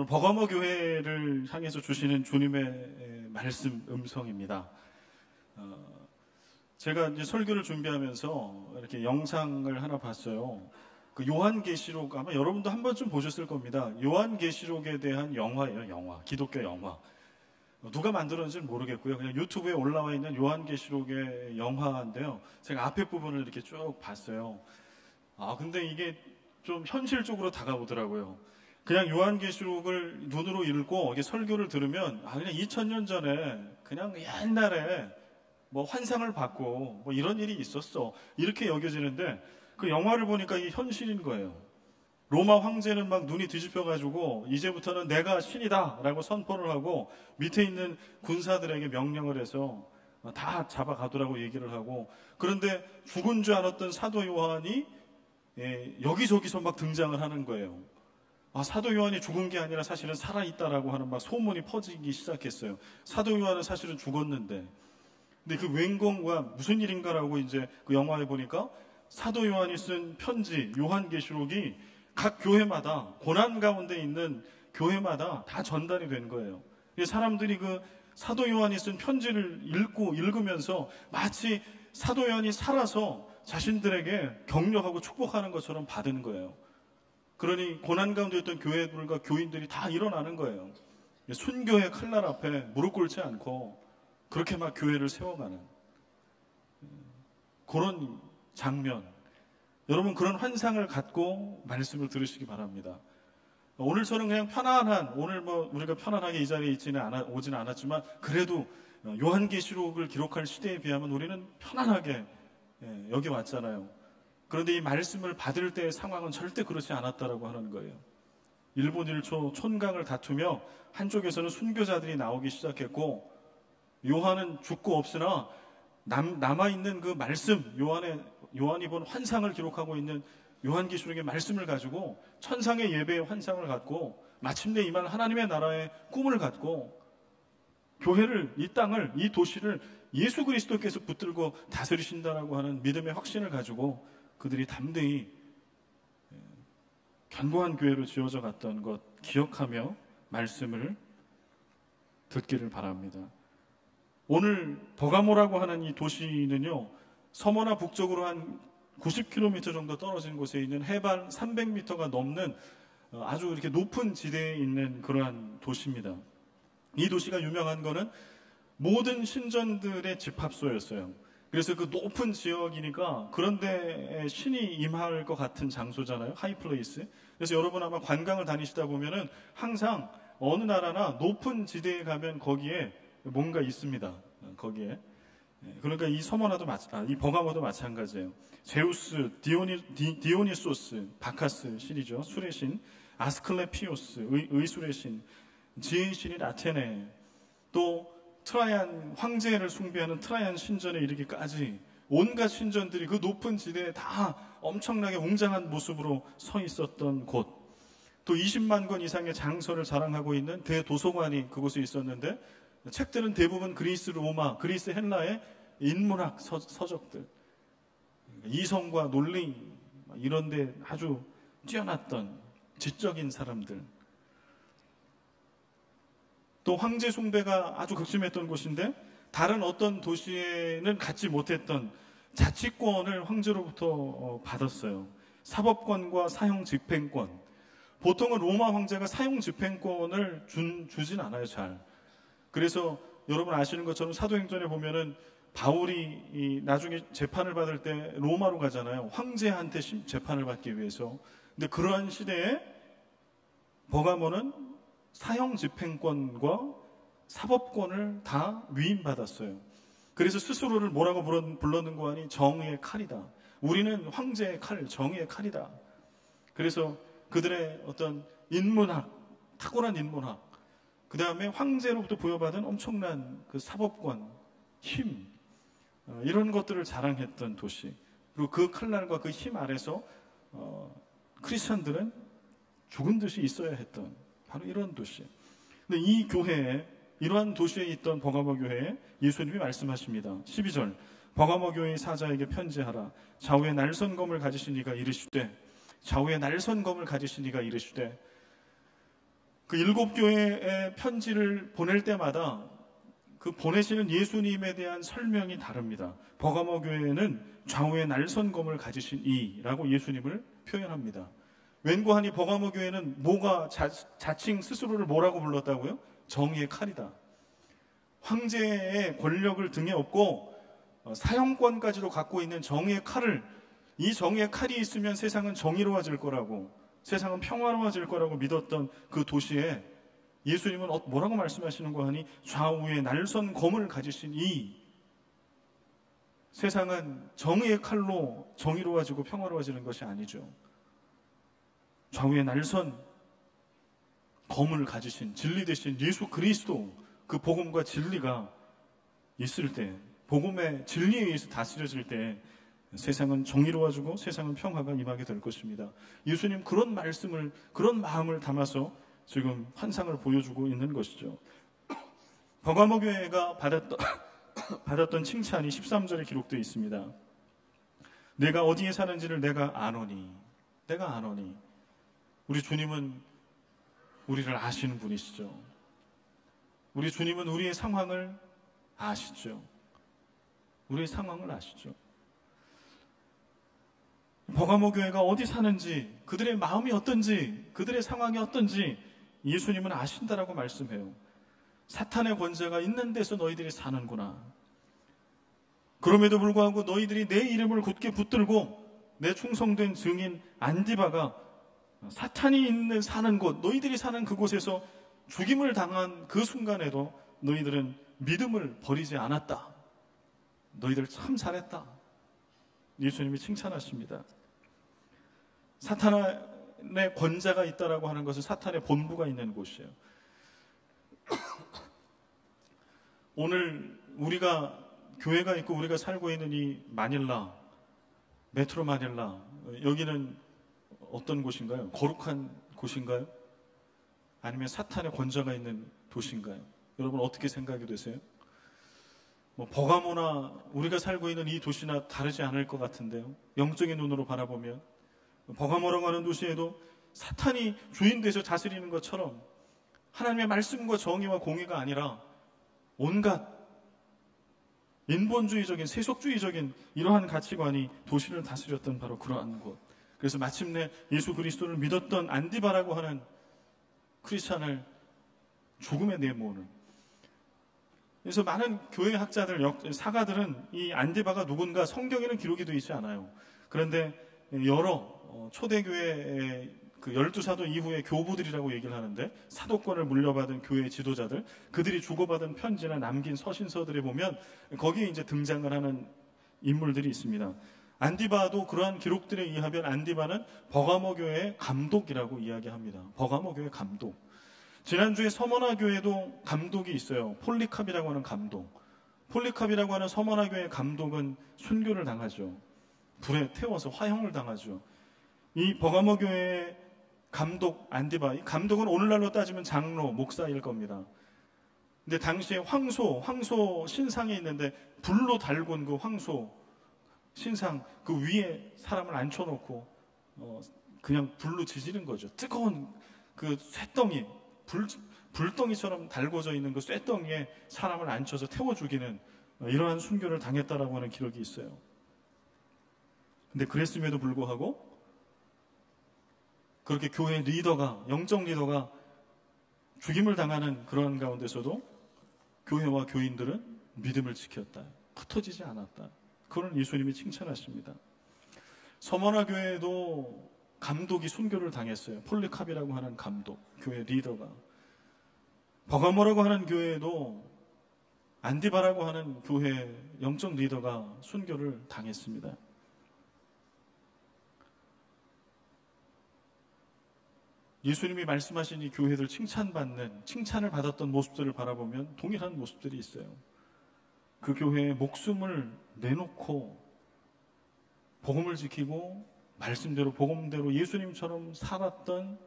오늘 버가모 교회를 향해서 주시는 주님의 말씀 음성입니다. 제가 이제 설교를 준비하면서 이렇게 영상을 하나 봤어요. 그 요한계시록 아마 여러분도 한 번쯤 보셨을 겁니다. 요한계시록에 대한 영화예요, 영화. 기독교 영화. 누가 만들었는지는 모르겠고요. 그냥 유튜브에 올라와 있는 요한계시록의 영화인데요. 제가 앞에 부분을 이렇게 쭉 봤어요. 근데 이게 좀 현실적으로 다가오더라고요. 그냥 요한계시록을 눈으로 읽고 이게 설교를 들으면 그냥 2000년 전에 그냥 옛날에 뭐 환상을 받고 뭐 이런 일이 있었어 이렇게 여겨지는데 그 영화를 보니까 이게 현실인 거예요. 로마 황제는 막 눈이 뒤집혀가지고 이제부터는 내가 신이다 라고 선포를 하고 밑에 있는 군사들에게 명령을 해서 다 잡아가두라고 얘기를 하고, 그런데 죽은 줄 알았던 사도 요한이 여기저기서 막 등장을 하는 거예요. 사도 요한이 죽은 게 아니라 사실은 살아있다라고 하는 막 소문이 퍼지기 시작했어요. 사도 요한은 사실은 죽었는데. 근데 그 웬공과 무슨 일인가라고 이제 그 영화에 보니까 사도 요한이 쓴 편지, 요한계시록이 각 교회마다, 고난 가운데 있는 교회마다 다 전달이 된 거예요. 사람들이 그 사도 요한이 쓴 편지를 읽으면서 마치 사도 요한이 살아서 자신들에게 격려하고 축복하는 것처럼 받은 거예요. 그러니 고난 가운데 있던 교회들과 교인들이 다 일어나는 거예요. 순교의 칼날 앞에 무릎 꿇지 않고 그렇게 막 교회를 세워가는 그런 장면. 여러분, 그런 환상을 갖고 말씀을 들으시기 바랍니다. 오늘 저는 그냥 편안한, 오늘 뭐 우리가 편안하게 이 자리에 오지는 않았지만 그래도 요한계시록을 기록할 시대에 비하면 우리는 편안하게 여기 왔잖아요. 그런데 이 말씀을 받을 때의 상황은 절대 그렇지 않았다라고 하는 거예요. 일본 일초 촌강을 다투며 한쪽에서는 순교자들이 나오기 시작했고, 요한은 죽고 없으나 남아있는 그 말씀, 요한이 본 환상을 기록하고 있는 요한계시록의 말씀을 가지고 천상의 예배의 환상을 갖고 마침내 임할 하나님의 나라의 꿈을 갖고 교회를, 이 땅을, 이 도시를 예수 그리스도께서 붙들고 다스리신다라고 하는 믿음의 확신을 가지고 그들이 담대히 견고한 교회로 지어져 갔던 것 기억하며 말씀을 듣기를 바랍니다. 오늘 버가모라고 하는 이 도시는요, 서머나 북쪽으로 한 90km 정도 떨어진 곳에 있는 해발 300m가 넘는 아주 이렇게 높은 지대에 있는 그러한 도시입니다. 이 도시가 유명한 거는 모든 신전들의 집합소였어요. 그래서 그 높은 지역이니까 그런데 신이 임할 것 같은 장소잖아요. 하이플레이스. 그래서 여러분 아마 관광을 다니시다 보면은 항상 어느 나라나 높은 지대에 가면 거기에 뭔가 있습니다. 거기에. 그러니까 이 서머나도 이 버가모도 마찬가지예요. 제우스, 디오니소스, 바카스 신이죠. 술의 신, 아스클레피오스, 의술의 신, 지혜의 신인 아테네, 또 트라이안 황제를 숭배하는 트라이안 신전에 이르기까지 온갖 신전들이 그 높은 지대에 다 엄청나게 웅장한 모습으로 서 있었던 곳, 또 20만 권 이상의 장서를 자랑하고 있는 대도서관이 그곳에 있었는데 책들은 대부분 그리스 로마, 그리스 헬라의 인문학 서적들, 이성과 논리 이런 데 아주 뛰어났던 지적인 사람들, 또 황제 숭배가 아주 극심했던 곳인데 다른 어떤 도시에는 갖지 못했던 자치권을 황제로부터 받았어요. 사법권과 사형 집행권. 보통은 로마 황제가 사형 집행권을 주진 않아요, 잘. 그래서 여러분 아시는 것처럼 사도행전에 보면은 바울이 나중에 재판을 받을 때 로마로 가잖아요. 황제한테 재판을 받기 위해서. 근데 그러한 시대에 버가모는 사형 집행권과 사법권을 다 위임받았어요. 그래서 스스로를 뭐라고 불렀는고 하니 정의의 칼이다. 우리는 황제의 칼, 정의의 칼이다. 그래서 그들의 어떤 인문학, 탁월한 인문학, 그 다음에 황제로부터 부여받은 엄청난 그 사법권, 힘, 이런 것들을 자랑했던 도시. 그리고 그 칼날과 그 힘 아래서 크리스천들은 죽은 듯이 있어야 했던 바로 이런 도시. 근데 이 교회에, 이러한 도시에 있던 버가모 교회에 예수님이 말씀하십니다. 12절, 버가모 교회의 사자에게 편지하라. 좌우에 날선검을 가지신 이가 이르시되, 좌우에 날선검을 가지신 이가 이르시되, 그 7교회에 편지를 보낼 때마다 그 보내시는 예수님에 대한 설명이 다릅니다. 버가모 교회는 좌우에 날선검을 가지신 이라고 예수님을 표현합니다. 웬고하니 버가모 교회는 뭐가 자칭 스스로를 뭐라고 불렀다고요? 정의의 칼이다. 황제의 권력을 등에 업고 사형권까지도 갖고 있는 정의의 칼을, 이 정의의 칼이 있으면 세상은 정의로워질 거라고, 세상은 평화로워질 거라고 믿었던 그 도시에 예수님은 뭐라고 말씀하시는 거 하니 좌우에 날선 검을 가지신 이 세상은 정의의 칼로 정의로워지고 평화로워지는 것이 아니죠. 좌우에 날선 검을 가지신 진리 대신 예수 그리스도, 그 복음과 진리가 있을 때, 복음의 진리에 의해서 다스려질 때 세상은 정의로워지고 세상은 평화가 임하게 될 것입니다. 예수님 그런 말씀을, 그런 마음을 담아서 지금 환상을 보여주고 있는 것이죠. 버가모 교회가 받았던 칭찬이 13절에 기록되어 있습니다. 내가 어디에 사는지를 내가 아노니. 내가 아노니. 우리 주님은 우리를 아시는 분이시죠. 우리 주님은 우리의 상황을 아시죠. 우리의 상황을 아시죠. 버가모 교회가 어디 사는지, 그들의 마음이 어떤지, 그들의 상황이 어떤지 예수님은 아신다라고 말씀해요. 사탄의 권세가 있는 데서 너희들이 사는구나. 그럼에도 불구하고 너희들이 내 이름을 굳게 붙들고 내 충성된 증인 안디바가 사탄이 사는 곳, 너희들이 사는 그곳에서 죽임을 당한 그 순간에도 너희들은 믿음을 버리지 않았다. 너희들 참 잘했다. 예수님이 칭찬하십니다. 사탄의 권자가 있다라고 하는 것은 사탄의 본부가 있는 곳이에요. 오늘 우리가 교회가 있고 우리가 살고 있는 이 마닐라, 메트로 마닐라, 여기는 어떤 곳인가요? 거룩한 곳인가요? 아니면 사탄의 권자가 있는 도시인가요? 여러분 어떻게 생각이 되세요? 버가모나 우리가 살고 있는 이 도시나 다르지 않을 것 같은데요. 영적인 눈으로 바라보면 버가모라고 하는 도시에도 사탄이 주인 되서 다스리는 것처럼 하나님의 말씀과 정의와 공의가 아니라 온갖 인본주의적인 세속주의적인 이러한 가치관이 도시를 다스렸던 바로 그러한 곳. 그래서 마침내 예수 그리스도를 믿었던 안디바라고 하는 크리스찬을 죽음에 내모는, 그래서 많은 교회 학자들, 사가들은 이 안디바가 누군가 성경에는 기록이 되어 있지 않아요. 그런데 여러 초대교회의 그 12사도 이후의 교부들이라고 얘기를 하는데, 사도권을 물려받은 교회 지도자들, 그들이 주고받은 편지나 남긴 서신서들에 보면 거기에 이제 등장을 하는 인물들이 있습니다. 안디바도 그러한 기록들에 의하면 안디바는 버가모 교회의 감독이라고 이야기합니다. 버가모 교회 감독. 지난주에 서머나 교회도 감독이 있어요. 폴리캅이라고 하는 감독. 폴리캅이라고 하는 서머나 교회 감독은 순교를 당하죠. 불에 태워서 화형을 당하죠. 이 버가모 교회의 감독 안디바, 이 감독은 오늘날로 따지면 장로, 목사일 겁니다. 근데 당시에 황소 신상이 있는데 불로 달군 그 황소 신상 그 위에 사람을 앉혀놓고 그냥 불로 지지는 거죠. 뜨거운 그 쇠덩이, 불덩이처럼 달궈져 있는 그 쇠덩이에 사람을 앉혀서 태워 죽이는 이러한 순교를 당했다라고 하는 기록이 있어요. 근데 그랬음에도 불구하고 그렇게 교회 리더가, 영적 리더가 죽임을 당하는 그런 가운데서도 교회와 교인들은 믿음을 지켰다. 흩어지지 않았다. 그걸 예수님이 칭찬하십니다. 서머나 교회에도 감독이 순교를 당했어요. 폴리캅이라고 하는 감독, 교회 리더가. 버가모라고 하는 교회에도 안디바라고 하는 교회 영적 리더가 순교를 당했습니다. 예수님이 말씀하신 이 교회들 칭찬을 받았던 모습들을 바라보면 동일한 모습들이 있어요. 그 교회에 목숨을 내놓고 복음을 지키고 말씀대로 복음대로 예수님처럼 살았던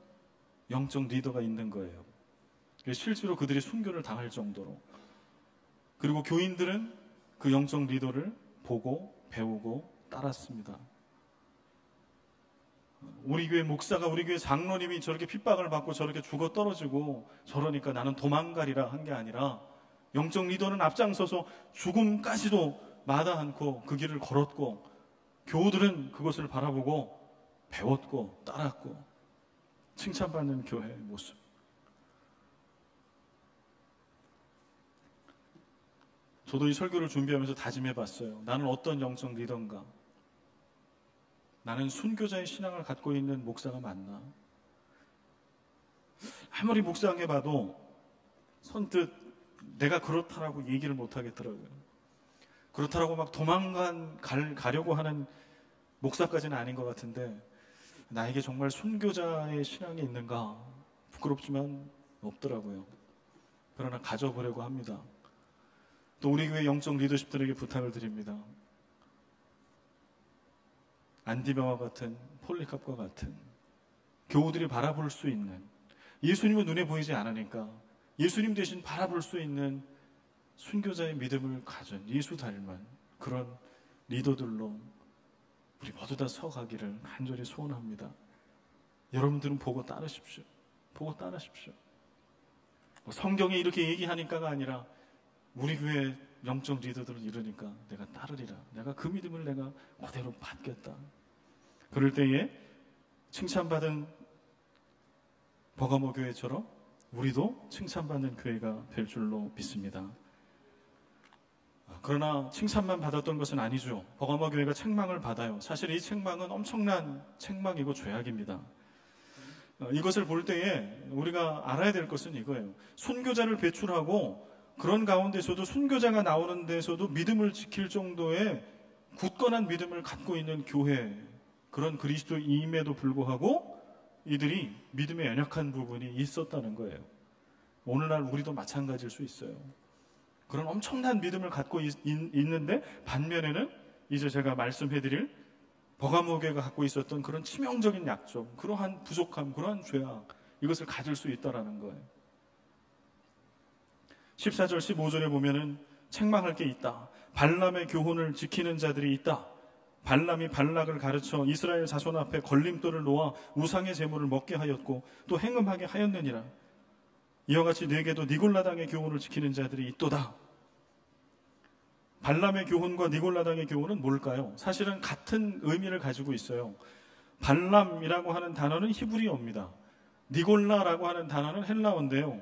영적 리더가 있는 거예요. 실제로 그들이 순교를 당할 정도로. 그리고 교인들은 그 영적 리더를 보고 배우고 따랐습니다. 우리 교회 목사가, 우리 교회 장로님이 저렇게 핍박을 받고 저렇게 죽어 떨어지고 저러니까 나는 도망가리라 한 게 아니라, 영적 리더는 앞장서서 죽음까지도 마다 않고 그 길을 걸었고, 교우들은 그것을 바라보고 배웠고 따랐고 칭찬받는 교회의 모습. 저도 이 설교를 준비하면서 다짐해봤어요. 나는 어떤 영적 리더인가? 나는 순교자의 신앙을 갖고 있는 목사가 맞나? 아무리 묵상해봐도 선뜻 내가 그렇다라고 얘기를 못하겠더라고요. 그렇다라고 막 가려고 하는 목사까지는 아닌 것 같은데, 나에게 정말 순교자의 신앙이 있는가? 부끄럽지만 없더라고요. 그러나 가져보려고 합니다. 또 우리 교회 영적 리더십들에게 부탁을 드립니다. 안디바와 같은, 폴리캅과 같은 교우들이 바라볼 수 있는, 예수님은 눈에 보이지 않으니까 예수님 대신 바라볼 수 있는 순교자의 믿음을 가진, 예수 닮은 그런 리더들로 우리 모두 다 서가기를 간절히 소원합니다. 여러분들은 보고 따르십시오. 보고 따르십시오. 성경에 이렇게 얘기하니까가 아니라 우리 교회 영적 리더들을 이루니까 내가 따르리라. 내가 그 믿음을 내가 그대로 받겠다. 그럴 때에 칭찬받은 버가모 교회처럼 우리도 칭찬받는 교회가 될 줄로 믿습니다. 그러나 칭찬만 받았던 것은 아니죠. 버가모 교회가 책망을 받아요. 사실 이 책망은 엄청난 책망이고 죄악입니다. 이것을 볼 때에 우리가 알아야 될 것은 이거예요. 순교자를 배출하고 그런 가운데서도 순교자가 나오는 데서도 믿음을 지킬 정도의 굳건한 믿음을 갖고 있는 교회, 그런 그리스도임에도 불구하고 이들이 믿음에 연약한 부분이 있었다는 거예요. 오늘날 우리도 마찬가지일 수 있어요. 그런 엄청난 믿음을 갖고 있는데 반면에는 이제 제가 말씀해드릴 버가모 교회가 갖고 있었던 그런 치명적인 약점, 그러한 부족함, 그러한 죄악, 이것을 가질 수 있다는 거예요. 14절, 15절에 보면은 책망할 게 있다. 발람의 교훈을 지키는 자들이 있다. 발람이 발락을 가르쳐 이스라엘 자손 앞에 걸림돌을 놓아 우상의 제물을 먹게 하였고 또 행음하게 하였느니라. 이와 같이 네게도 니골라당의 교훈을 지키는 자들이 있도다. 발람의 교훈과 니골라당의 교훈은 뭘까요? 사실은 같은 의미를 가지고 있어요. 발람이라고 하는 단어는 히브리어입니다. 니골라라고 하는 단어는 헬라어인데요.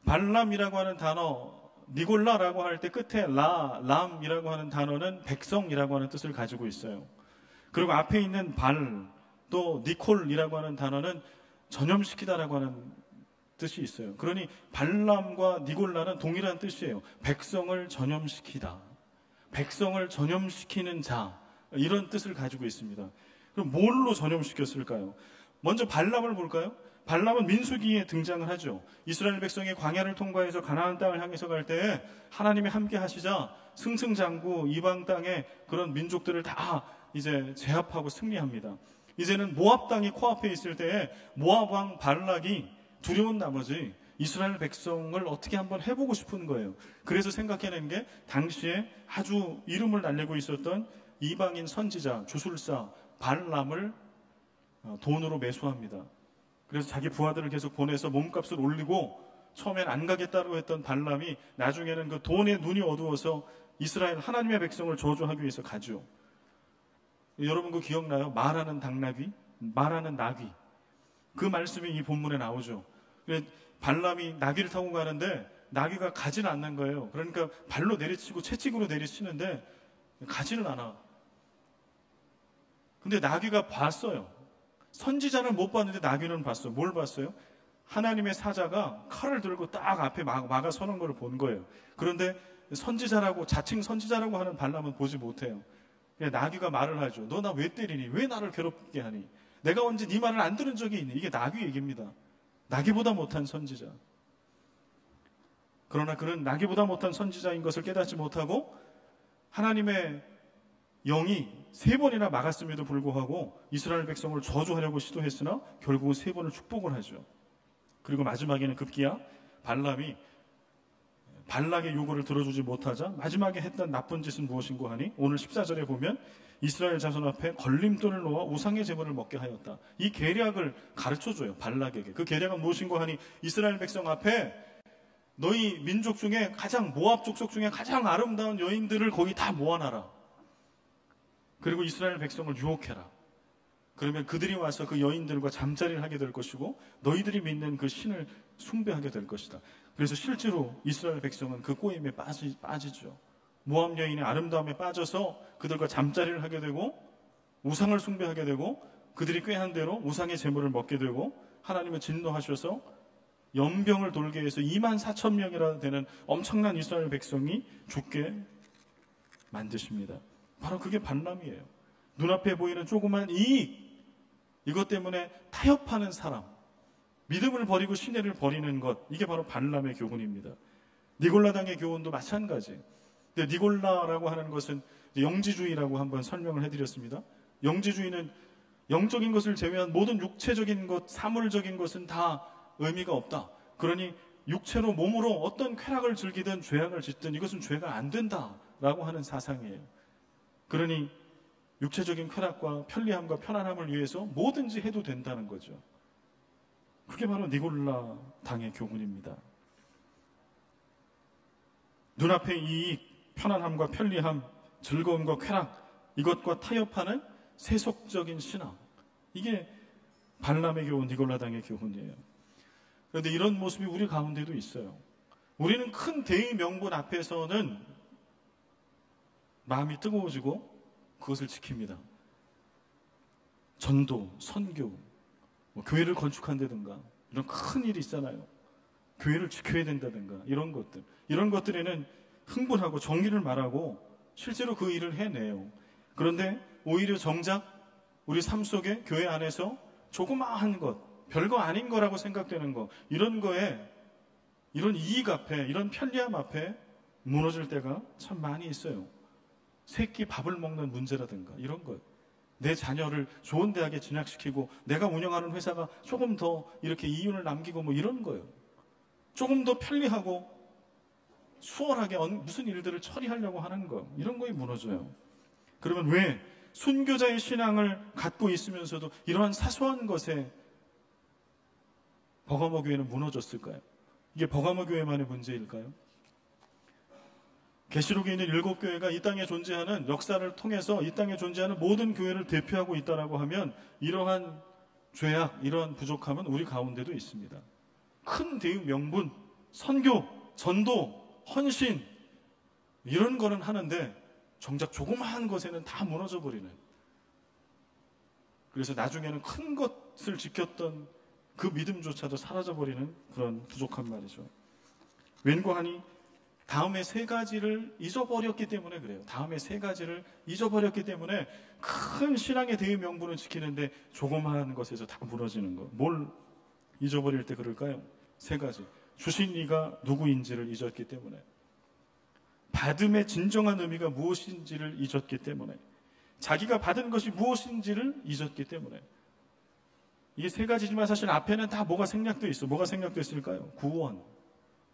발람이라고 하는 단어, 니골라라고 할 때 끝에 람이라고 하는 단어는 백성이라고 하는 뜻을 가지고 있어요. 그리고 앞에 있는 발, 또 니콜이라고 하는 단어는 전염시키다라고 하는 뜻이 있어요. 그러니 발람과 니골라는 동일한 뜻이에요. 백성을 전염시키다. 백성을 전염시키는 자, 이런 뜻을 가지고 있습니다. 그럼 뭘로 전염시켰을까요? 먼저 발람을 볼까요? 발람은 민수기에 등장을 하죠. 이스라엘 백성이 광야를 통과해서 가나안 땅을 향해서 갈 때 하나님이 함께 하시자 승승장구 이방 땅의 그런 민족들을 다 이제 제압하고 승리합니다. 이제는 모압 땅이 코앞에 있을 때에 모압 왕 발락이 두려운 나머지 이스라엘 백성을 어떻게 한번 해보고 싶은 거예요. 그래서 생각해낸 게 당시에 아주 이름을 날리고 있었던 이방인 선지자, 주술사 발람을 돈으로 매수합니다. 그래서 자기 부하들을 계속 보내서 몸값을 올리고 처음엔 안 가겠다고 했던 발람이 나중에는 그 돈에 눈이 어두워서 이스라엘 하나님의 백성을 저주하기 위해서 가죠. 여러분 그 기억나요? 말하는 당나귀, 말하는 나귀. 그 말씀이 이 본문에 나오죠. 발람이 나귀를 타고 가는데 나귀가 가지는 않는 거예요. 그러니까 발로 내리치고 채찍으로 내리치는데 가지는 않아. 근데 나귀가 봤어요. 선지자는 못 봤는데 나귀는 봤어요. 뭘 봤어요? 하나님의 사자가 칼을 들고 딱 앞에 막아 서는 걸 본 거예요. 그런데 선지자라고, 자칭 선지자라고 하는 발람은 보지 못해요. 나귀가 말을 하죠. 너 나 왜 때리니? 왜 나를 괴롭게 하니? 내가 언제 네 말을 안 들은 적이 있니? 이게 나귀 얘기입니다. 나귀보다 못한 선지자. 그러나 그는 나귀보다 못한 선지자인 것을 깨닫지 못하고 하나님의 영이 3번이나 막았음에도 불구하고 이스라엘 백성을 저주하려고 시도했으나 결국은 3번을 축복을 하죠. 그리고 마지막에는 급기야 발람이 발락의 요구를 들어주지 못하자 마지막에 했던 나쁜 짓은 무엇인고 하니 오늘 14절에 보면 이스라엘 자손 앞에 걸림돌을 놓아 우상의 제물을 먹게 하였다. 이 계략을 가르쳐줘요. 발락에게. 그 계략은 무엇인고 하니 이스라엘 백성 앞에 너희 민족 중에 가장 모압 족속 중에 가장 아름다운 여인들을 거기 다 모아놔라. 그리고 이스라엘 백성을 유혹해라. 그러면 그들이 와서 그 여인들과 잠자리를 하게 될 것이고 너희들이 믿는 그 신을 숭배하게 될 것이다. 그래서 실제로 이스라엘 백성은 그 꼬임에 빠지죠. 모압 여인의 아름다움에 빠져서 그들과 잠자리를 하게 되고 우상을 숭배하게 되고 그들이 꾀한 대로 우상의 제물을 먹게 되고 하나님은 진노하셔서 연병을 돌게 해서 24,000명이나 되는 엄청난 이스라엘 백성이 죽게 만드십니다. 바로 그게 발람이에요. 눈앞에 보이는 조그만 이익, 이것 때문에 타협하는 사람, 믿음을 버리고 신뢰를 버리는 것, 이게 바로 발람의 교훈입니다. 니골라당의 교훈도 마찬가지. 근데 니골라라고 하는 것은 영지주의라고 한번 설명을 해드렸습니다. 영지주의는 영적인 것을 제외한 모든 육체적인 것, 사물적인 것은 다 의미가 없다. 그러니 육체로 몸으로 어떤 쾌락을 즐기든 죄악을 짓든 이것은 죄가 안 된다라고 하는 사상이에요. 그러니 육체적인 쾌락과 편리함과 편안함을 위해서 뭐든지 해도 된다는 거죠. 그게 바로 니골라 당의 교훈입니다. 눈앞의 이익, 편안함과 편리함, 즐거움과 쾌락, 이것과 타협하는 세속적인 신앙, 이게 발람의 교훈, 니골라 당의 교훈이에요. 그런데 이런 모습이 우리 가운데도 있어요. 우리는 큰 대의 명분 앞에서는 마음이 뜨거워지고 그것을 지킵니다. 전도, 선교, 교회를 건축한다든가 이런 큰 일이 있잖아요. 교회를 지켜야 된다든가 이런 것들. 이런 것들에는 흥분하고 정의를 말하고 실제로 그 일을 해내요. 그런데 오히려 정작 우리 삶 속에 교회 안에서 조그마한 것, 별거 아닌 거라고 생각되는 거, 이런 거에, 이런 이익 앞에, 이런 편리함 앞에 무너질 때가 참 많이 있어요. 새끼 밥을 먹는 문제라든가 이런 것. 내 자녀를 좋은 대학에 진학시키고 내가 운영하는 회사가 조금 더 이렇게 이윤을 남기고 뭐 이런 거예요. 조금 더 편리하고 수월하게 무슨 일들을 처리하려고 하는 거, 이런 거에 무너져요. 그러면 왜 순교자의 신앙을 갖고 있으면서도 이러한 사소한 것에 버가모 교회는 무너졌을까요? 이게 버가모 교회만의 문제일까요? 계시록에 있는 7교회가 이 땅에 존재하는 역사를 통해서 이 땅에 존재하는 모든 교회를 대표하고 있다라고 하면 이러한 죄악, 이러한 부족함은 우리 가운데도 있습니다. 큰 대의 명분, 선교, 전도, 헌신 이런 거는 하는데 정작 조그마한 것에는 다 무너져 버리는, 그래서 나중에는 큰 것을 지켰던 그 믿음조차도 사라져버리는 그런 부족한 말이죠. 왠고하니 다음에 3가지를 잊어버렸기 때문에 그래요. 다음에 3가지를 잊어버렸기 때문에 큰 신앙의 대의 명분을 지키는데 조그마한 것에서 다 무너지는 거. 뭘 잊어버릴 때 그럴까요? 3가지. 주신 이가 누구인지를 잊었기 때문에, 받음의 진정한 의미가 무엇인지를 잊었기 때문에, 자기가 받은 것이 무엇인지를 잊었기 때문에. 이게 3가지지만 사실 앞에는 다 뭐가 생략되어 있어. 뭐가 생략되어 있을까요? 구원.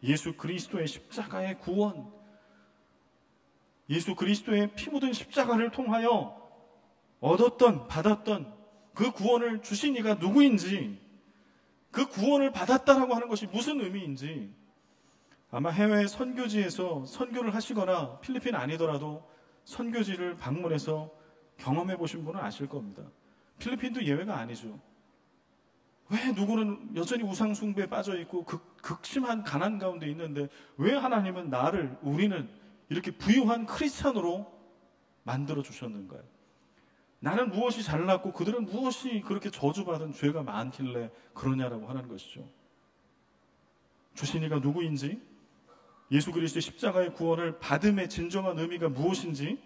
예수 그리스도의 십자가의 구원. 예수 그리스도의 피 묻은 십자가를 통하여 얻었던, 받았던 그 구원을 주신 이가 누구인지, 그 구원을 받았다라고 하는 것이 무슨 의미인지, 아마 해외 선교지에서 선교를 하시거나 필리핀 아니더라도 선교지를 방문해서 경험해 보신 분은 아실 겁니다. 필리핀도 예외가 아니죠. 왜 누구는 여전히 우상 숭배에 빠져 있고 극심한 가난 가운데 있는데 왜 하나님은 우리는 이렇게 부유한 크리스찬으로 만들어 주셨는가요? 나는 무엇이 잘났고 그들은 무엇이 그렇게 저주받은 죄가 많길래 그러냐라고 하는 것이죠. 주신 이가 누구인지, 예수 그리스도의 십자가의 구원을 받음의 진정한 의미가 무엇인지,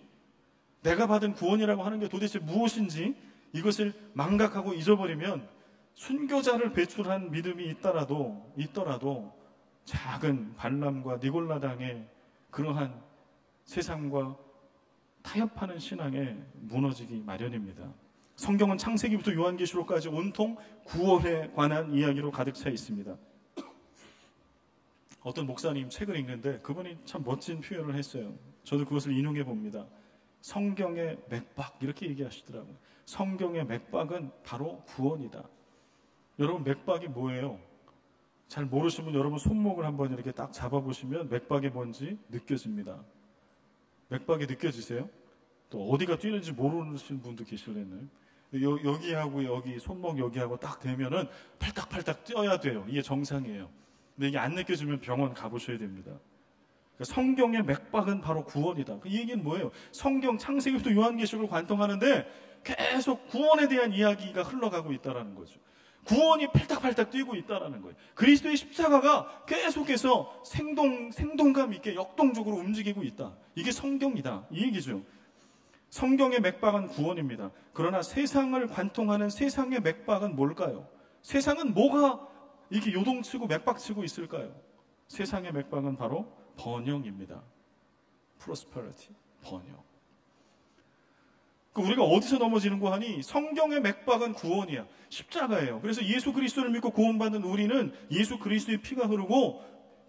내가 받은 구원이라고 하는 게 도대체 무엇인지 이것을 망각하고 잊어버리면 순교자를 배출한 믿음이 있더라도 작은 발람과 니골라당의 그러한 세상과 타협하는 신앙에 무너지기 마련입니다. 성경은 창세기부터 요한계시록까지 온통 구원에 관한 이야기로 가득 차 있습니다. 어떤 목사님 책을 읽는데 그분이 참 멋진 표현을 했어요. 저도 그것을 인용해 봅니다. 성경의 맥박, 이렇게 얘기하시더라고요. 성경의 맥박은 바로 구원이다. 여러분, 맥박이 뭐예요? 잘 모르시면 여러분 손목을 한번 이렇게 딱 잡아보시면 맥박이 뭔지 느껴집니다. 맥박이 느껴지세요? 또 어디가 뛰는지 모르시는 분도 계실래나요? 여기하고 여기 손목 여기하고 딱 되면은 팔딱팔딱 뛰어야 돼요. 이게 정상이에요. 근데 이게 안 느껴지면 병원 가보셔야 됩니다. 그러니까 성경의 맥박은 바로 구원이다. 이 얘기는 뭐예요? 성경 창세기부터 요한계시록을 관통하는데 계속 구원에 대한 이야기가 흘러가고 있다는 거죠. 구원이 팔딱팔딱 뛰고 있다는 거예요. 그리스도의 십자가가 계속해서 생동감 있게 역동적으로 움직이고 있다. 이게 성경이다. 이 얘기죠. 성경의 맥박은 구원입니다. 그러나 세상을 관통하는 세상의 맥박은 뭘까요? 세상은 뭐가 이렇게 요동치고 맥박치고 있을까요? 세상의 맥박은 바로 번영입니다. prosperity, 번영. 우리가 어디서 넘어지는 거 하니? 성경의 맥박은 구원이야. 십자가예요. 그래서 예수 그리스도를 믿고 구원받는 우리는 예수 그리스도의 피가 흐르고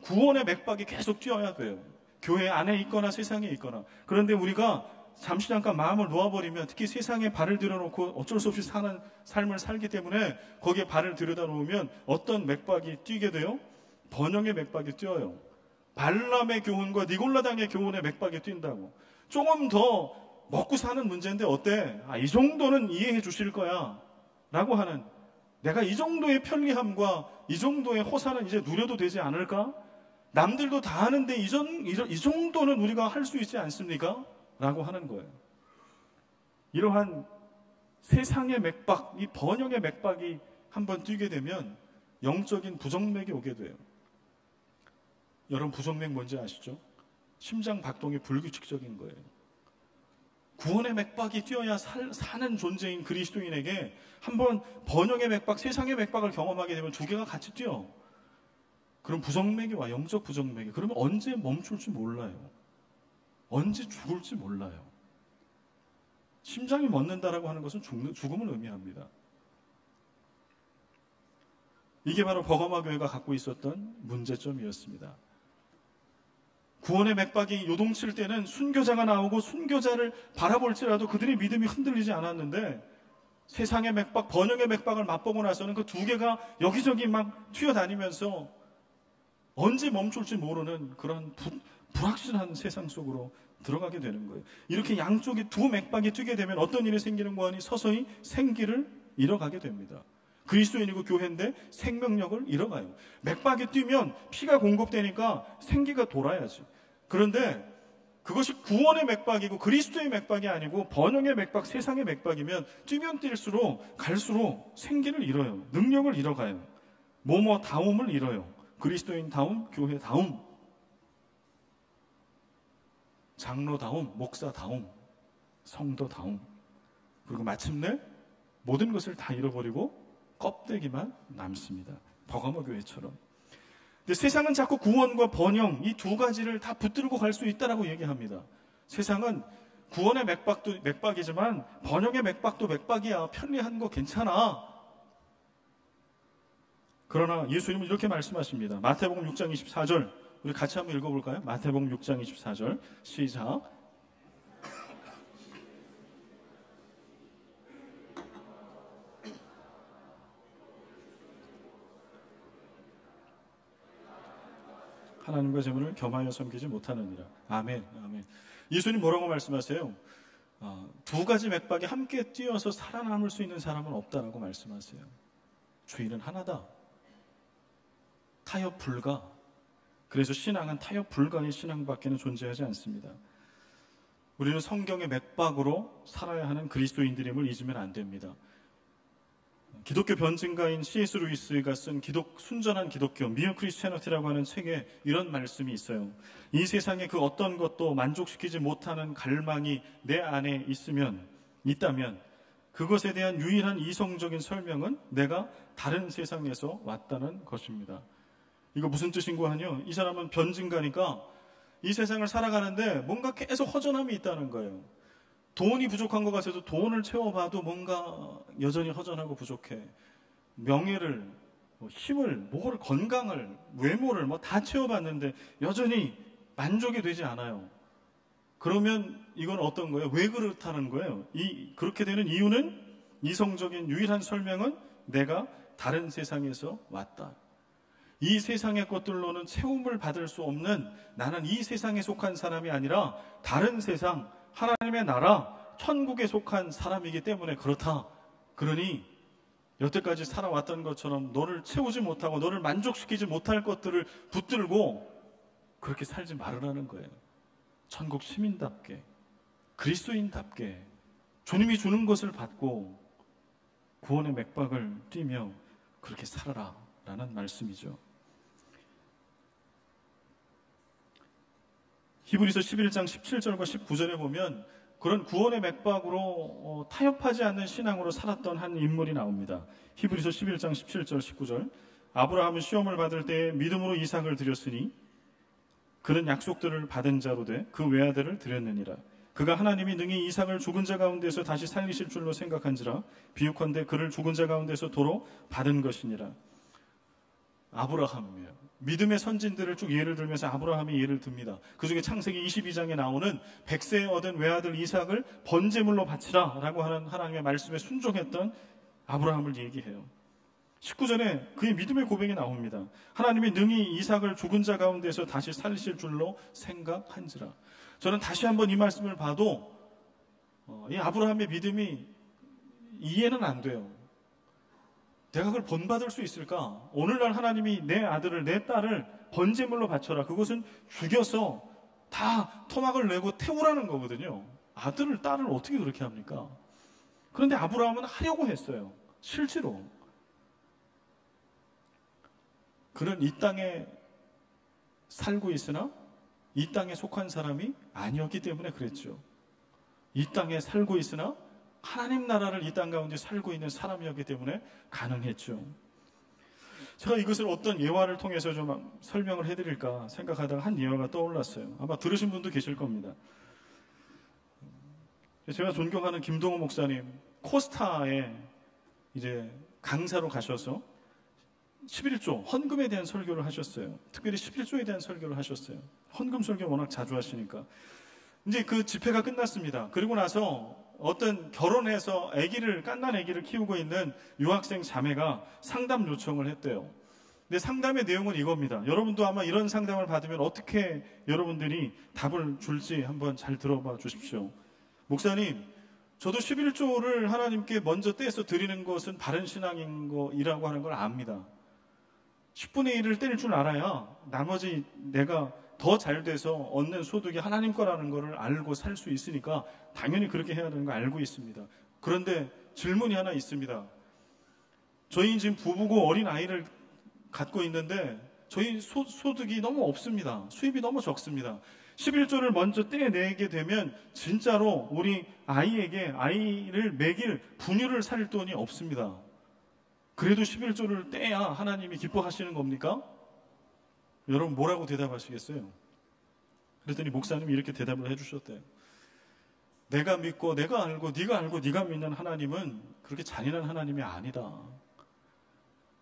구원의 맥박이 계속 뛰어야 돼요. 교회 안에 있거나 세상에 있거나. 그런데 우리가 잠시 잠깐 마음을 놓아버리면, 특히 세상에 발을 들여놓고 어쩔 수 없이 사는 삶을 살기 때문에 거기에 발을 들여다 놓으면 어떤 맥박이 뛰게 돼요? 번영의 맥박이 뛰어요. 발람의 교훈과 니골라당의 교훈의 맥박이 뛴다고. 조금 더 먹고 사는 문제인데 어때? 이 정도는 이해해 주실 거야 라고 하는, 내가 이 정도의 편리함과 이 정도의 호사는 이제 누려도 되지 않을까? 남들도 다 하는데 이 정도는 우리가 할 수 있지 않습니까? 라고 하는 거예요. 이러한 세상의 맥박, 이 번영의 맥박이 한번 뛰게 되면 영적인 부정맥이 오게 돼요. 여러분, 부정맥 뭔지 아시죠? 심장 박동이 불규칙적인 거예요. 구원의 맥박이 뛰어야 사는 존재인 그리스도인에게 한번 번영의 맥박, 세상의 맥박을 경험하게 되면 두 개가 같이 뛰어. 그럼 부정맥이 와, 영적 부정맥이. 그러면 언제 멈출지 몰라요. 언제 죽을지 몰라요. 심장이 멎는다라고 하는 것은 죽음을 의미합니다. 이게 바로 버가마 교회가 갖고 있었던 문제점이었습니다. 구원의 맥박이 요동칠 때는 순교자가 나오고 순교자를 바라볼지라도 그들의 믿음이 흔들리지 않았는데, 세상의 맥박, 번영의 맥박을 맛보고 나서는 그 두 개가 여기저기 막 튀어다니면서 언제 멈출지 모르는 그런 불확실한 세상 속으로 들어가게 되는 거예요. 이렇게 양쪽이 두 맥박이 뛰게 되면 어떤 일이 생기는 거 아니? 서서히 생기를 잃어가게 됩니다. 그리스도인이고 교회인데 생명력을 잃어가요. 맥박이 뛰면 피가 공급되니까 생기가 돌아야지. 그런데 그것이 구원의 맥박이고 그리스도의 맥박이 아니고 번영의 맥박, 세상의 맥박이면 뛰면 뛸수록 갈수록 생기를 잃어요. 능력을 잃어가요. 다움을 잃어요. 그리스도인 다움, 교회 다움, 장로 다움, 목사 다움, 성도 다움. 그리고 마침내 모든 것을 다 잃어버리고 껍데기만 남습니다. 버가모 교회처럼. 근데 세상은 자꾸 구원과 번영, 이 두 가지를 다 붙들고 갈 수 있다라고 얘기합니다. 세상은 구원의 맥박도 맥박이지만 번영의 맥박도 맥박이야. 편리한 거 괜찮아. 그러나 예수님은 이렇게 말씀하십니다. 마태복음 6장 24절, 우리 같이 한번 읽어볼까요? 마태복음 6장 24절 시작. 하나님과 재물을 겸하여 섬기지 못하느니라. 아멘, 아멘. 예수님 뭐라고 말씀하세요? 두 가지 맥박이 함께 뛰어서 살아남을 수 있는 사람은 없다라고 말씀하세요. 주인은 하나다. 타협 불가. 그래서 신앙은 타협 불가의 신앙밖에는 존재하지 않습니다. 우리는 성경의 맥박으로 살아야 하는 그리스도인들임을 잊으면 안 됩니다. 기독교 변증가인 C.S. 루이스가 쓴 순전한 기독교, 미어 크리스티애니티라고 하는 책에 이런 말씀이 있어요. 이 세상의 그 어떤 것도 만족시키지 못하는 갈망이 내 안에 있다면 그것에 대한 유일한 이성적인 설명은 내가 다른 세상에서 왔다는 것입니다. 이거 무슨 뜻인고 하뇨? 이 사람은 변증가니까 이 세상을 살아가는데 뭔가 계속 허전함이 있다는 거예요. 돈이 부족한 것 같아도 돈을 채워봐도 뭔가 여전히 허전하고 부족해. 명예를 힘을, 뭘, 건강을, 외모를 다 채워봤는데 여전히 만족이 되지 않아요. 그러면 이건 어떤 거예요? 왜 그렇다는 거예요? 그렇게 되는 이유는, 이성적인 유일한 설명은 내가 다른 세상에서 왔다. 이 세상의 것들로는 채움을 받을 수 없는, 나는 이 세상에 속한 사람이 아니라 다른 세상, 하나님의 나라, 천국에 속한 사람이기 때문에 그렇다. 그러니 여태까지 살아왔던 것처럼 너를 채우지 못하고 너를 만족시키지 못할 것들을 붙들고 그렇게 살지 말으라는 거예요. 천국 시민답게, 그리스도인답게 주님이 주는 것을 받고 구원의 맥박을 뛰며 그렇게 살아라 라는 말씀이죠. 히브리서 11장 17절과 19절에 보면 그런 구원의 맥박으로 타협하지 않는 신앙으로 살았던 한 인물이 나옵니다. 히브리서 11장 17절 19절, 아브라함은 시험을 받을 때에 믿음으로 이삭을 드렸으니 그는 약속들을 받은 자로 돼 그 외아들을 드렸느니라. 그가 하나님이 능히 이삭을 죽은 자 가운데서 다시 살리실 줄로 생각한지라 비유컨대 그를 죽은 자 가운데서 도로 받은 것이니라. 아브라함이에요. 믿음의 선진들을 쭉 예를 들면서 아브라함이 예를 듭니다. 그 중에 창세기 22장에 나오는 100세에 얻은 외아들 이삭을 번제물로 바치라 라고 하는 하나님의 말씀에 순종했던 아브라함을 얘기해요. 19절에 그의 믿음의 고백이 나옵니다. 하나님이 능히 이삭을 죽은 자 가운데서 다시 살리실 줄로 생각한지라. 저는 다시 한번 이 말씀을 봐도 이 아브라함의 믿음이 이해는 안 돼요. 내가 그걸 본받을 수 있을까? 오늘날 하나님이 내 아들을, 내 딸을 번제물로 바쳐라. 그것은 죽여서 다 토막을 내고 태우라는 거거든요. 아들을, 딸을 어떻게 그렇게 합니까? 그런데 아브라함은 하려고 했어요. 실제로. 그는 이 땅에 살고 있으나 이 땅에 속한 사람이 아니었기 때문에 그랬죠. 이 땅에 살고 있으나 하나님 나라를 이 땅 가운데 살고 있는 사람이었기 때문에 가능했죠. 제가 이것을 어떤 예화를 통해서 좀 설명을 해드릴까 생각하다가 한 예화가 떠올랐어요. 아마 들으신 분도 계실 겁니다. 제가 존경하는 김동호 목사님, 코스타에 이제 강사로 가셔서 11조, 헌금에 대한 설교를 하셨어요. 특별히 11조에 대한 설교를 하셨어요. 헌금 설교 워낙 자주 하시니까. 이제 그 집회가 끝났습니다. 그리고 나서 어떤 결혼해서 갓난 아기를 키우고 있는 유학생 자매가 상담 요청을 했대요. 근데 상담의 내용은 이겁니다. 여러분도 아마 이런 상담을 받으면 어떻게 여러분들이 답을 줄지 한번 잘 들어봐 주십시오. 목사님, 저도 11조를 하나님께 먼저 떼서 드리는 것은 바른 신앙이라고 하는 걸 압니다. 10분의 1을 뗄 줄 알아야 나머지 내가 더 잘 돼서 얻는 소득이 하나님 거라는 것을 알고 살 수 있으니까 당연히 그렇게 해야 되는 거 알고 있습니다. 그런데 질문이 하나 있습니다. 저희 지금 부부고 어린 아이를 갖고 있는데 저희 소득이 너무 없습니다. 수입이 너무 적습니다. 11조를 먼저 떼내게 되면 진짜로 우리 아이를 먹일 분유를 살 돈이 없습니다. 그래도 11조를 떼야 하나님이 기뻐하시는 겁니까? 여러분 뭐라고 대답하시겠어요? 그랬더니 목사님이 이렇게 대답을 해주셨대요. 내가 믿고 내가 알고 네가 알고 네가 믿는 하나님은 그렇게 잔인한 하나님이 아니다.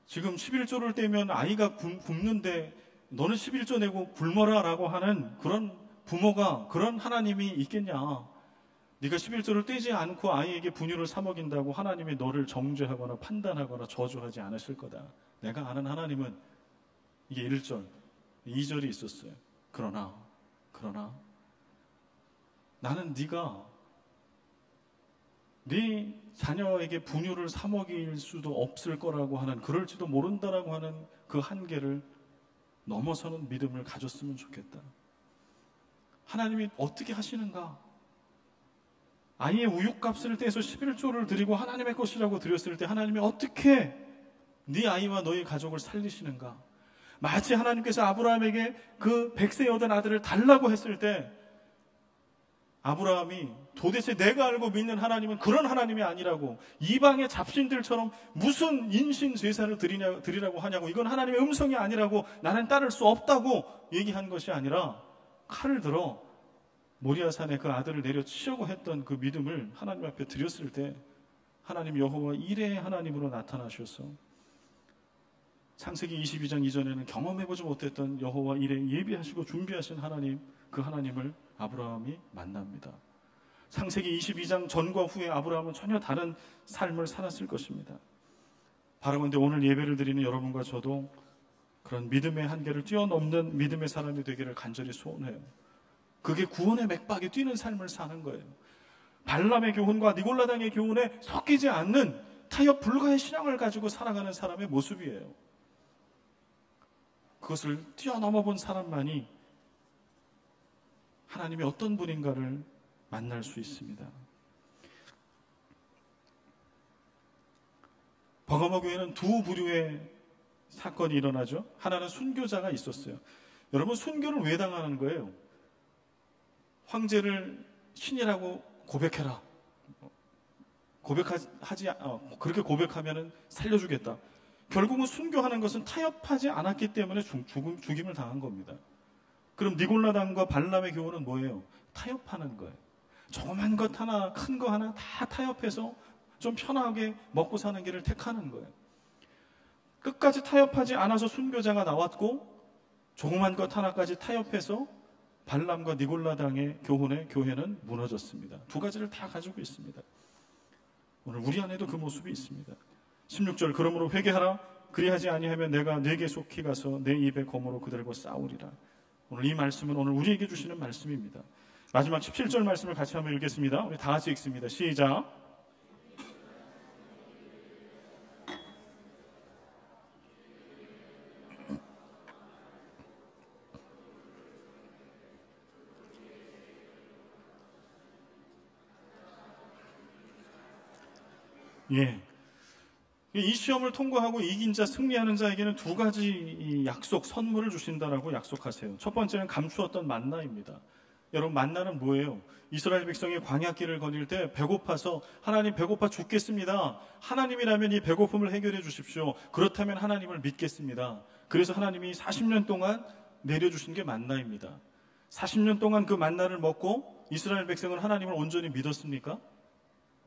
지금 11조를 떼면 아이가 굶는데 너는 11조 내고 굶어라 라고 하는 그런 부모가, 그런 하나님이 있겠냐. 네가 11조를 떼지 않고 아이에게 분유를 사 먹인다고 하나님이 너를 정죄하거나 판단하거나 저주하지 않으실 거다. 내가 아는 하나님은, 이게 1절 2절이 있었어요. 그러나 나는 네가 네 자녀에게 분유를 사 먹일 수도 없을 거라고 하는, 그럴지도 모른다라고 하는 그 한계를 넘어서는 믿음을 가졌으면 좋겠다. 하나님이 어떻게 하시는가? 아이의 우유값을 떼서 11조를 드리고 하나님의 것이라고 드렸을 때 하나님이 어떻게 네 아이와 너의 가족을 살리시는가? 마치 하나님께서 아브라함에게 그 100세에 얻은 아들을 달라고 했을 때 아브라함이 도대체 내가 알고 믿는 하나님은 그런 하나님이 아니라고, 이방의 잡신들처럼 무슨 인신 제사를 드리라고 하냐고, 이건 하나님의 음성이 아니라고, 나는 따를 수 없다고 얘기한 것이 아니라 칼을 들어 모리아산에 그 아들을 내려치려고 했던 그 믿음을 하나님 앞에 드렸을 때 하나님 여호와 이레의 하나님으로 나타나셔서 창세기 22장 이전에는 경험해보지 못했던 여호와 이레 예비하시고 준비하신 하나님, 그 하나님을 아브라함이 만납니다. 창세기 22장 전과 후에 아브라함은 전혀 다른 삶을 살았을 것입니다. 바라건대 오늘 예배를 드리는 여러분과 저도 그런 믿음의 한계를 뛰어넘는 믿음의 사람이 되기를 간절히 소원해요. 그게 구원의 맥박에 뛰는 삶을 사는 거예요. 발람의 교훈과 니골라당의 교훈에 섞이지 않는 타협 불가의 신앙을 가지고 살아가는 사람의 모습이에요. 그것을 뛰어넘어 본 사람만이 하나님이 어떤 분인가를 만날 수 있습니다. 버가모 교회는 두 부류의 사건이 일어나죠. 하나는 순교자가 있었어요. 여러분, 순교를 왜 당하는 거예요? 황제를 신이라고 고백해라. 그렇게 고백하면 살려주겠다. 결국은 순교하는 것은 타협하지 않았기 때문에 죽임을 당한 겁니다. 그럼 니골라당과 발람의 교훈은 뭐예요? 타협하는 거예요. 조그만 것 하나, 큰 거 하나 다 타협해서 좀 편하게 먹고 사는 길을 택하는 거예요. 끝까지 타협하지 않아서 순교자가 나왔고, 조그만 것 하나까지 타협해서 발람과 니골라당의 교회는 무너졌습니다. 두 가지를 다 가지고 있습니다. 오늘 우리 안에도 그 모습이 있습니다. 16절, 그러므로 회개하라. 그리하지 아니하면 내가 네게 속히 가서 내 입의 검으로 그들과 싸우리라. 오늘 이 말씀은 오늘 우리에게 주시는 말씀입니다. 마지막 17절 말씀을 같이 한번 읽겠습니다. 우리 다 같이 읽습니다. 시작. 예. 이 시험을 통과하고 이긴 자, 승리하는 자에게는 두 가지 약속, 선물을 주신다라고 약속하세요. 첫 번째는 감추었던 만나입니다. 여러분, 만나는 뭐예요? 이스라엘 백성이 광야길을 거닐 때 배고파서 하나님 배고파 죽겠습니다. 하나님이라면 이 배고픔을 해결해 주십시오. 그렇다면 하나님을 믿겠습니다. 그래서 하나님이 40년 동안 내려주신 게 만나입니다. 40년 동안 그 만나를 먹고 이스라엘 백성은 하나님을 온전히 믿었습니까?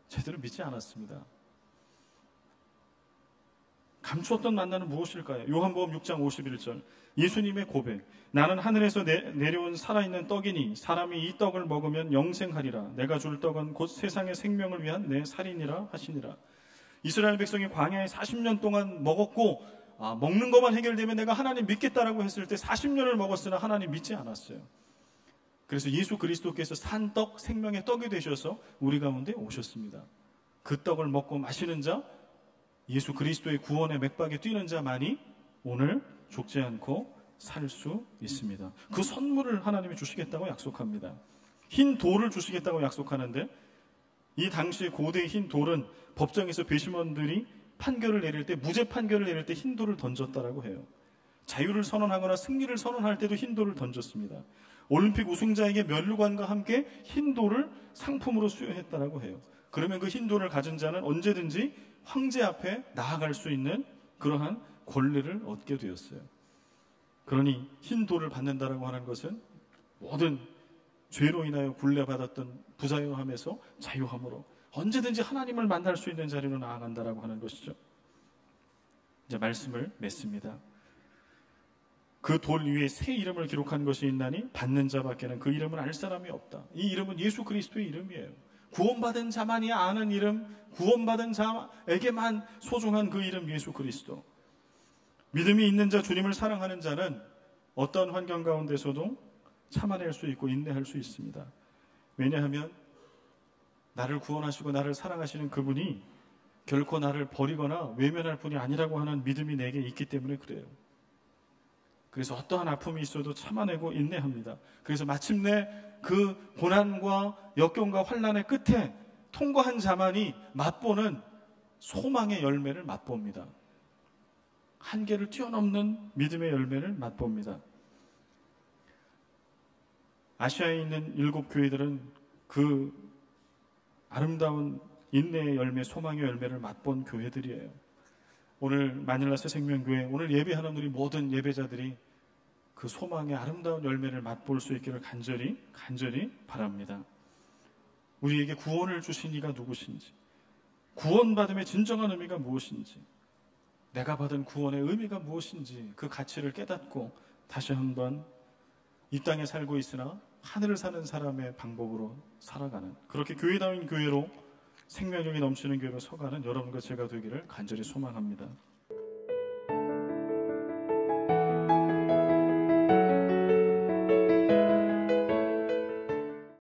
제대로 믿지 않았습니다. 감추었던 만나는 무엇일까요? 요한복음 6장 51절, 예수님의 고백. 나는 하늘에서 내려온 살아있는 떡이니 사람이 이 떡을 먹으면 영생하리라. 내가 줄 떡은 곧 세상의 생명을 위한 내 살이니라 하시니라. 이스라엘 백성이 광야에 40년 동안 먹었고, 먹는 것만 해결되면 내가 하나님 믿겠다라고 했을 때 40년을 먹었으나 하나님 믿지 않았어요. 그래서 예수 그리스도께서 산 떡, 생명의 떡이 되셔서 우리 가운데 오셨습니다. 그 떡을 먹고 마시는 자, 예수 그리스도의 구원의 맥박에 뛰는 자만이 오늘 죽지 않고 살 수 있습니다. 그 선물을 하나님이 주시겠다고 약속합니다. 흰 돌을 주시겠다고 약속하는데, 이 당시 고대의 흰 돌은 법정에서 배심원들이 판결을 내릴 때, 무죄 판결을 내릴 때 흰 돌을 던졌다라고 해요. 자유를 선언하거나 승리를 선언할 때도 흰 돌을 던졌습니다. 올림픽 우승자에게 면류관과 함께 흰 돌을 상품으로 수여했다라고 해요. 그러면 그 흰 돌을 가진 자는 언제든지 황제 앞에 나아갈 수 있는 그러한 권리를 얻게 되었어요. 그러니 흰 돌을 받는다라고 하는 것은 모든 죄로 인하여 굴레받았던 부자유함에서 자유함으로 언제든지 하나님을 만날 수 있는 자리로 나아간다라고 하는 것이죠. 이제 말씀을 맺습니다. 그 돌 위에 새 이름을 기록한 것이 있나니 받는 자밖에는 그 이름을 알 사람이 없다. 이 이름은 예수 그리스도의 이름이에요. 구원받은 자만이 아는 이름, 구원받은 자에게만 소중한 그 이름, 예수 그리스도. 믿음이 있는 자, 주님을 사랑하는 자는 어떤 환경 가운데서도 참아낼 수 있고 인내할 수 있습니다. 왜냐하면 나를 구원하시고 나를 사랑하시는 그분이 결코 나를 버리거나 외면할 분이 아니라고 하는 믿음이 내게 있기 때문에 그래요. 그래서 어떠한 아픔이 있어도 참아내고 인내합니다. 그래서 마침내 그 고난과 역경과 환난의 끝에 통과한 자만이 맛보는 소망의 열매를 맛봅니다. 한계를 뛰어넘는 믿음의 열매를 맛봅니다. 아시아에 있는 7교회들은 그 아름다운 인내의 열매, 소망의 열매를 맛본 교회들이에요. 오늘 마닐라 새생명교회, 오늘 예배하는 우리 모든 예배자들이 그 소망의 아름다운 열매를 맛볼 수 있기를 간절히 바랍니다. 우리에게 구원을 주신 이가 누구신지, 구원받음의 진정한 의미가 무엇인지, 내가 받은 구원의 의미가 무엇인지 그 가치를 깨닫고 다시 한번 이 땅에 살고 있으나 하늘을 사는 사람의 방법으로 살아가는, 그렇게 교회다운 교회로, 생명력이 넘치는 교회로 서가는 여러분과 제가 되기를 간절히 소망합니다.